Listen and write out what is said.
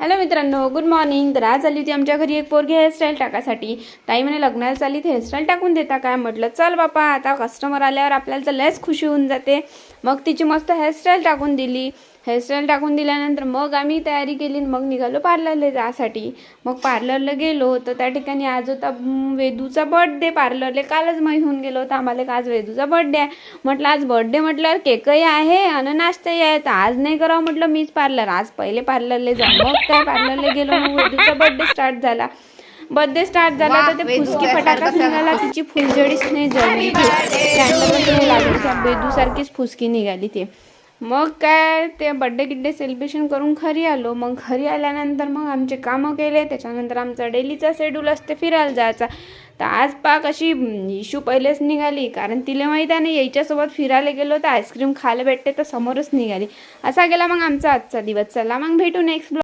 Hello मित्रांनो, good morning. तर आज आली होती आमच्या घरी एक पोरगी हेअरस्टाईल टाकासाठी. ताई म्हणे लग्नाला चालली तर हेअरस्टाईल टाकून देता काय. म्हटलं चल बापा, आता कस्टमर आल्यावर आपल्याला तर लयच खुशी होऊन जाते. मग तिची मस्त हेअरस्टाईल टाकून दिली. हेअरस्टाईल टाकून दिल्यानंतर मग आम्ही तयारी केली. मग निघालो पार्लरला जायसाठी. मग पार्लरला गेलो तर त्या ठिकाणी आज होता वेदूचा बर्थडे. पार्लरला कालच माहीत होऊन गेलो होतं आम्हाला का आज वेदूचा बर्थडे आहे. म्हटलं आज बर्थडे म्हटल्यावर केकही आहे आणि नाश्ताही आहे, तर आज नाही करावं म्हटलं मीच पार्लर. आज पहिले पार्लरला जा. मग त्या पार्लरला गेलो. मग वेदूचा बर्थडे स्टार्ट झाला. तर ते फुसकी फटाकाच निघाला. तिची फुलझडीच नाही जळली. कॅन्डलच नाही लागली. त्या वेदूसारखीच फुसकी निघाली ते. मग काय ते बड्डे गिड्डे सेलिब्रेशन करून घरी आलो. मग घरी आल्यानंतर मग आमचे कामं केले. त्याच्यानंतर आमचा डेलीचा शेड्यूल असते फिरायला जायचा. तर आज पाक अशी इशू पहिलेच निघाली, कारण तिला माहीत आहे ना याच्यासोबत फिरायला गेलो तर आईस्क्रीम खायला भेटते, तर समोरच निघाली. असा गेला मग आमचा आजचा दिवस. चला मग भेटू नेक्स्ट ब्लॉग.